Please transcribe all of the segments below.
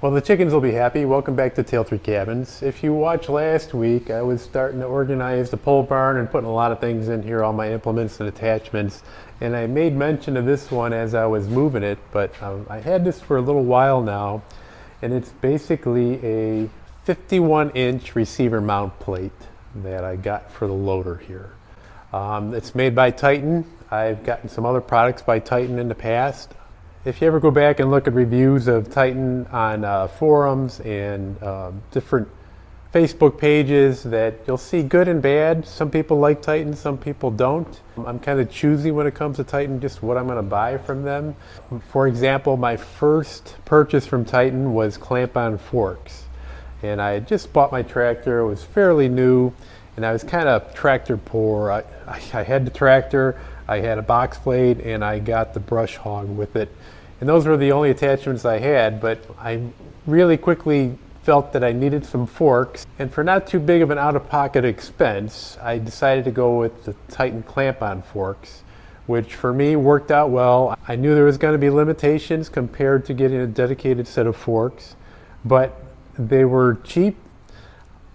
Well, the chickens will be happy. Welcome back to Tale 3 Cabins. If you watched last week, I was starting to organize the pole barn and putting a lot of things in here, all my implements and attachments. And I made mention of this one as I was moving it, but I had this for a little while now. And it's basically a 51-inch receiver mount plate that I got for the loader here. It's made by Titan. I've gotten some other products by Titan in the past. If you ever go back and look at reviews of Titan on forums and different Facebook pages, that you'll see good and bad. Some people like Titan, some people don't. I'm kind of choosy when it comes to Titan, just what I'm going to buy from them. For example, my first purchase from Titan was clamp-on forks. And I had just bought my tractor. It was fairly new, and I was kind of tractor poor. I had the tractor, I had a box blade, and I got the brush hog with it. And those were the only attachments I had, but I really quickly felt that I needed some forks. And for not too big of an out-of-pocket expense, I decided to go with the Titan clamp-on forks, which for me worked out well. I knew there was going to be limitations compared to getting a dedicated set of forks, but they were cheap.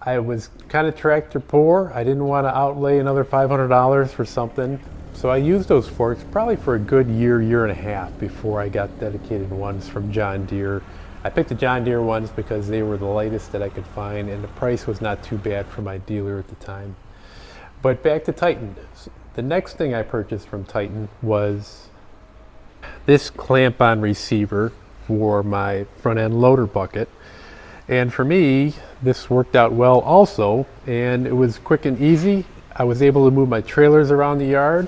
I was kind of tractor poor. I didn't want to outlay another $500 for something. So I used those forks probably for a good year, year and a half before I got dedicated ones from John Deere. I picked the John Deere ones because they were the lightest that I could find, and the price was not too bad for my dealer at the time. But back to Titan. The next thing I purchased from Titan was this clamp-on receiver for my front-end loader bucket. And for me, this worked out well also, and it was quick and easy. I was able to move my trailers around the yard,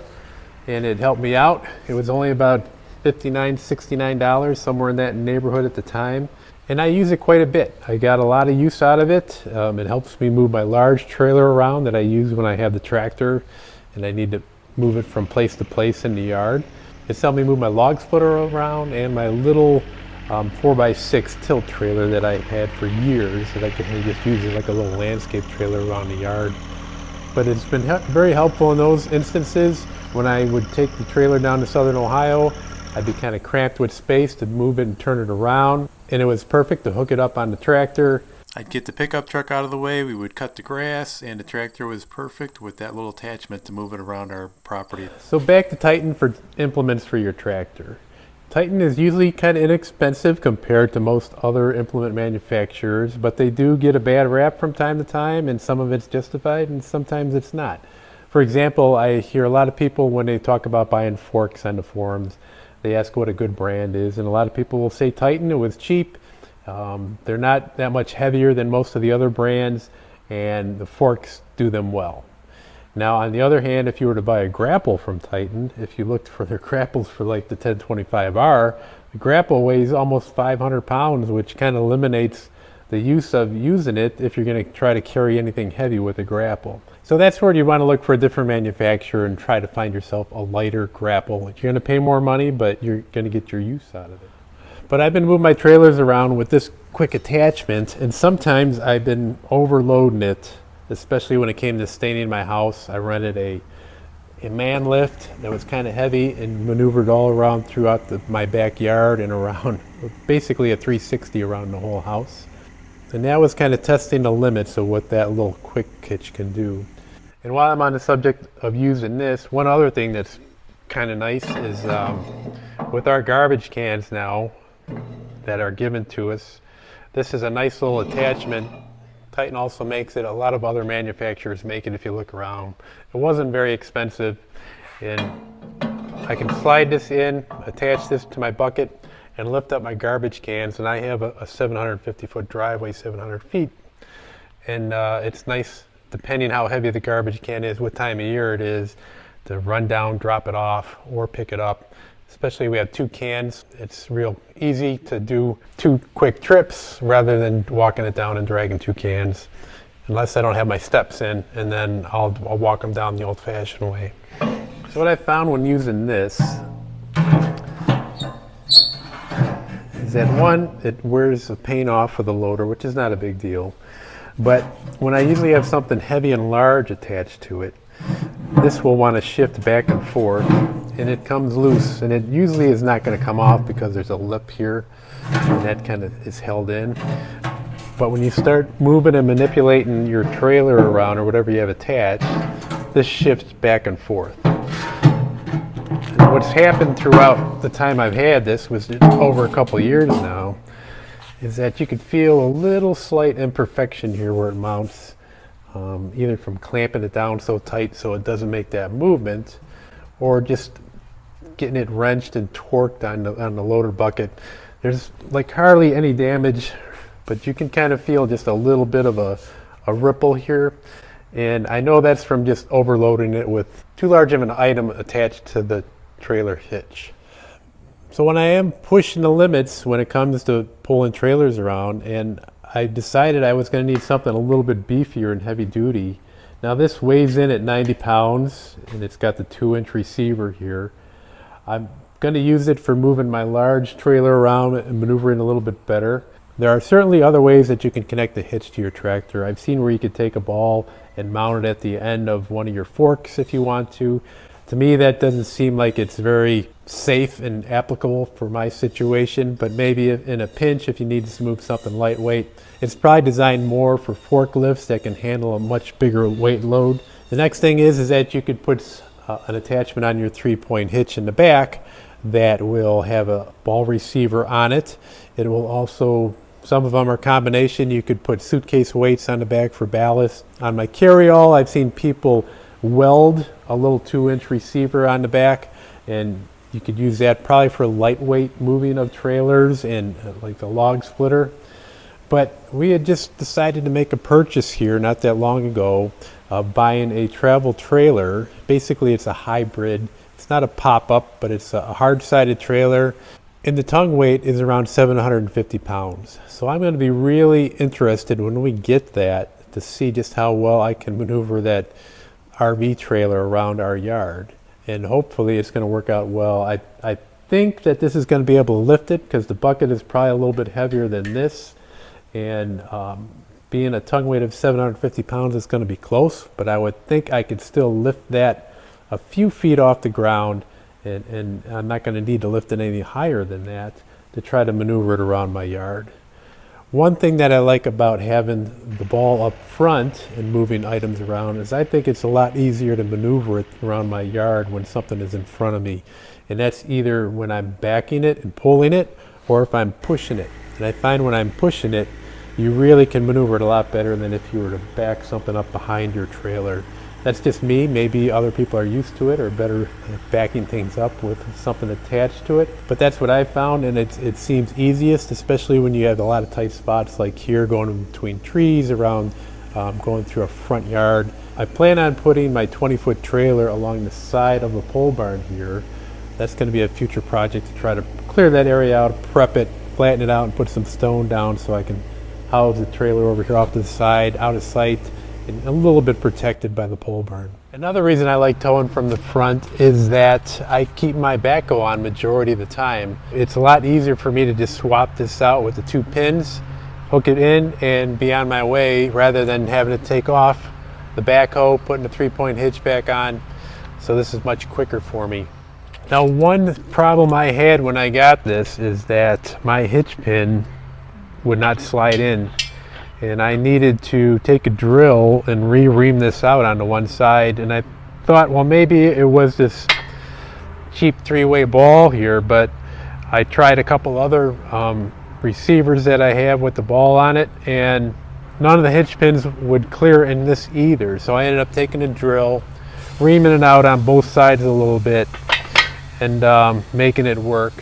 and it helped me out. It was only about $59, $69, somewhere in that neighborhood at the time. And I use it quite a bit. I got a lot of use out of it. It helps me move my large trailer around that I use when I have the tractor and I need to move it from place to place in the yard. It's helped me move my log splitter around and my little 4x6 tilt trailer that I had for years that I could just use as like a little landscape trailer around the yard. But it's been very helpful in those instances. When I would take the trailer down to southern Ohio, I'd be kind of cramped with space to move it and turn it around. And it was perfect to hook it up on the tractor. I'd get the pickup truck out of the way, we would cut the grass, and the tractor was perfect with that little attachment to move it around our property. So back to Titan for implements for your tractor. Titan is usually kind of inexpensive compared to most other implement manufacturers, but they do get a bad rap from time to time, and some of it's justified and sometimes it's not. For example, I hear a lot of people when they talk about buying forks on the forums, they ask what a good brand is, and a lot of people will say Titan. It was cheap. They're not that much heavier than most of the other brands, and the forks do them well. Now, on the other hand, if you were to buy a grapple from Titan, if you looked for their grapples for like the 1025R, the grapple weighs almost 500 pounds, which kind of eliminates the use of using it if you're going to try to carry anything heavy with a grapple. So that's where you want to look for a different manufacturer and try to find yourself a lighter grapple. You're going to pay more money, but you're going to get your use out of it. But I've been moving my trailers around with this quick attachment, and sometimes I've been overloading it, especially when it came to staining my house. I rented a man lift that was kind of heavy and maneuvered all around throughout my backyard and around, basically a 360 around the whole house. And that was kind of testing the limits of what that little quick hitch can do. And while I'm on the subject of using this, one other thing that's kind of nice is with our garbage cans now that are given to us, this is a nice little attachment. Titan also makes it. A lot of other manufacturers make it if you look around. It wasn't very expensive, and I can slide this in, attach this to my bucket, and lift up my garbage cans, and I have a 750-foot driveway, 700 feet. And it's nice, depending how heavy the garbage can is, what time of year it is, to run down, drop it off, or pick it up. Especially we have two cans, it's real easy to do two quick trips rather than walking it down and dragging two cans. Unless I don't have my steps in, and then I'll walk them down the old-fashioned way. So what I found when using this is that one, it wears the paint off of the loader, which is not a big deal. But when I usually have something heavy and large attached to it, this will want to shift back and forth, and it comes loose, and it usually is not going to come off because there's a lip here and that kind of is held in. But when you start moving and manipulating your trailer around or whatever you have attached, this shifts back and forth. And what's happened throughout the time I've had this, was over a couple years now, is that you could feel a little slight imperfection here where it mounts, either from clamping it down so tight so it doesn't make that movement, or just getting it wrenched and torqued on the loader bucket. There's like hardly any damage, but you can kind of feel just a little bit of a ripple here. And I know that's from just overloading it with too large of an item attached to the trailer hitch. So when I am pushing the limits when it comes to pulling trailers around, and I decided I was going to need something a little bit beefier and heavy duty. Now this weighs in at 90 pounds and it's got the 2-inch receiver here. I'm going to use it for moving my large trailer around and maneuvering a little bit better. There are certainly other ways that you can connect the hitch to your tractor. I've seen where you could take a ball and mount it at the end of one of your forks if you want to. To me, that doesn't seem like it's very safe and applicable for my situation, but maybe in a pinch, if you need to move something lightweight, it's probably designed more for forklifts that can handle a much bigger weight load. The next thing is that you could put an attachment on your 3-point hitch in the back that will have a ball receiver on it. It will also, some of them are combination. You could put suitcase weights on the back for ballast. On my carryall, I've seen people weld a little 2-inch receiver on the back, and you could use that probably for lightweight moving of trailers and like the log splitter. But we had just decided to make a purchase here not that long ago, buying a travel trailer. Basically it's a hybrid. It's not a pop-up, but it's a hard-sided trailer, and the tongue weight is around 750 pounds. So I'm going to be really interested when we get that to see just how well I can maneuver that RV trailer around our yard, and hopefully it's going to work out well. I think that this is going to be able to lift it because the bucket is probably a little bit heavier than this, and being a tongue weight of 750 pounds is going to be close, but I would think I could still lift that a few feet off the ground, and I'm not going to need to lift it any higher than that to try to maneuver it around my yard. One thing that I like about having the ball up front and moving items around is I think it's a lot easier to maneuver it around my yard when something is in front of me. And that's either when I'm backing it and pulling it, or if I'm pushing it. And I find when I'm pushing it, you really can maneuver it a lot better than if you were to back something up behind your trailer. That's just me. Maybe other people are used to it or better at backing things up with something attached to it. But that's what I found, and it seems easiest, especially when you have a lot of tight spots like here, going in between trees, around going through a front yard. I plan on putting my 20-foot trailer along the side of the pole barn here. That's going to be a future project to try to clear that area out, prep it, flatten it out, and put some stone down so I can house the trailer over here off to the side, out of sight, and a little bit protected by the pole barn. Another reason I like towing from the front is that I keep my backhoe on majority of the time. It's a lot easier for me to just swap this out with the 2 pins, hook it in, and be on my way rather than having to take off the backhoe, putting the 3-point hitch back on. So this is much quicker for me. Now, one problem I had when I got this is that my hitch pin would not slide in, and I needed to take a drill and re-ream this out onto one side. And I thought, well, maybe it was this cheap 3-way ball here, but I tried a couple other receivers that I have with the ball on it, and none of the hitch pins would clear in this either. So I ended up taking a drill, reaming it out on both sides a little bit, and making it work.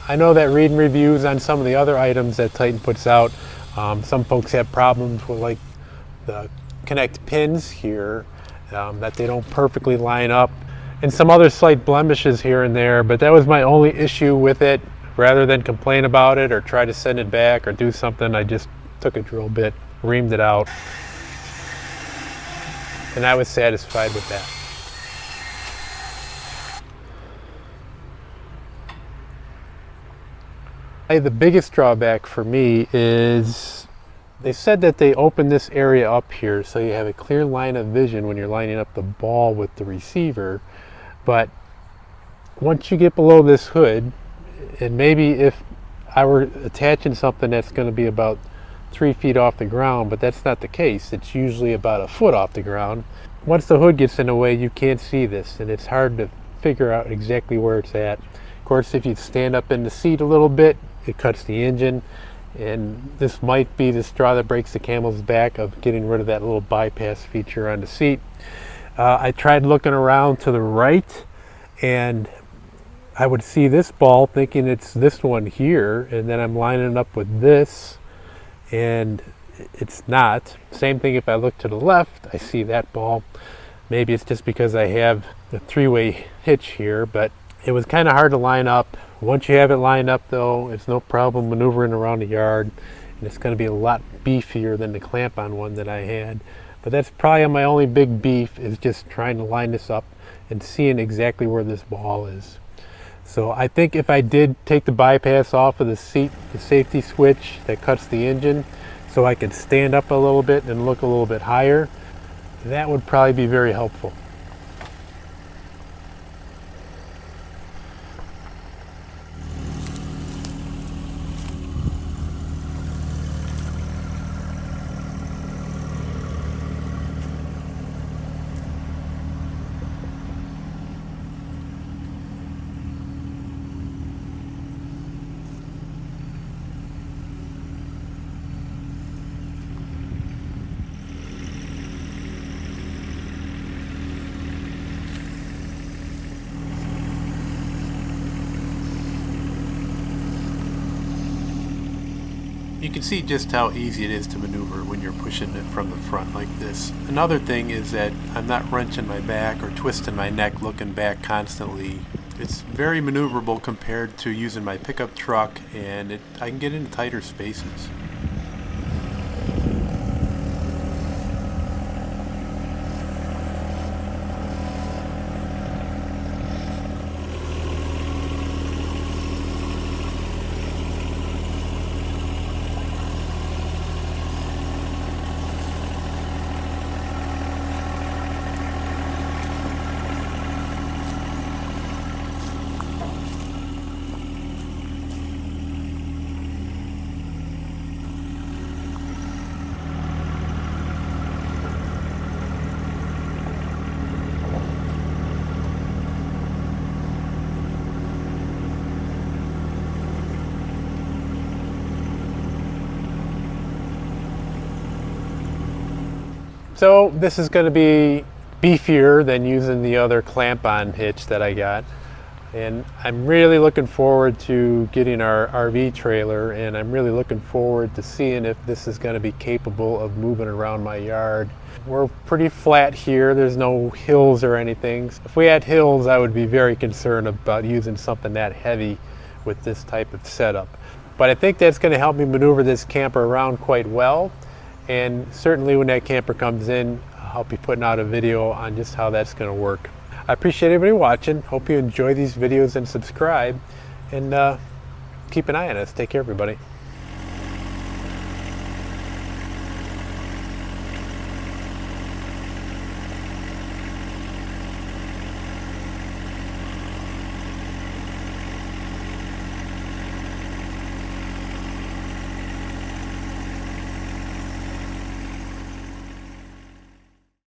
I know that reading reviews on some of the other items that Titan puts out, some folks have problems with like the connect pins here, that they don't perfectly line up, and some other slight blemishes here and there, but that was my only issue with it. Rather than complain about it or try to send it back or do something, I just took a drill bit, reamed it out, and I was satisfied with that. The biggest drawback for me is they said that they open this area up here so you have a clear line of vision when you're lining up the ball with the receiver, but once you get below this hood, and maybe if I were attaching something that's going to be about 3 feet off the ground, but that's not the case. It's usually about a foot off the ground. Once the hood gets in the way, you can't see this, and it's hard to figure out exactly where it's at. Of course, if you stand up in the seat a little bit, it cuts the engine, and this might be the straw that breaks the camel's back of getting rid of that little bypass feature on the seat. I tried looking around to the right, and I would see this ball thinking it's this one here, and then I'm lining it up with this, and it's not. Same thing if I look to the left, I see that ball. Maybe it's just because I have a 3-way hitch here, but it was kind of hard to line up. Once you have it lined up though, it's no problem maneuvering around the yard, and it's going to be a lot beefier than the clamp-on one that I had. But that's probably my only big beef, is just trying to line this up and seeing exactly where this ball is. So I think if I did take the bypass off of the seat, the safety switch that cuts the engine, so I could stand up a little bit and look a little bit higher, that would probably be very helpful. You can see just how easy it is to maneuver when you're pushing it from the front like this. Another thing is that I'm not wrenching my back or twisting my neck looking back constantly. It's very maneuverable compared to using my pickup truck, and I can get into tighter spaces. So this is going to be beefier than using the other clamp-on hitch that I got, and I'm really looking forward to getting our RV trailer, and I'm really looking forward to seeing if this is going to be capable of moving around my yard. We're pretty flat here, there's no hills or anything. If we had hills, I would be very concerned about using something that heavy with this type of setup. But I think that's going to help me maneuver this camper around quite well. And certainly when that camper comes in, I'll be putting out a video on just how that's going to work. I appreciate everybody watching. Hope you enjoy these videos and subscribe. And keep an eye on us. Take care, everybody.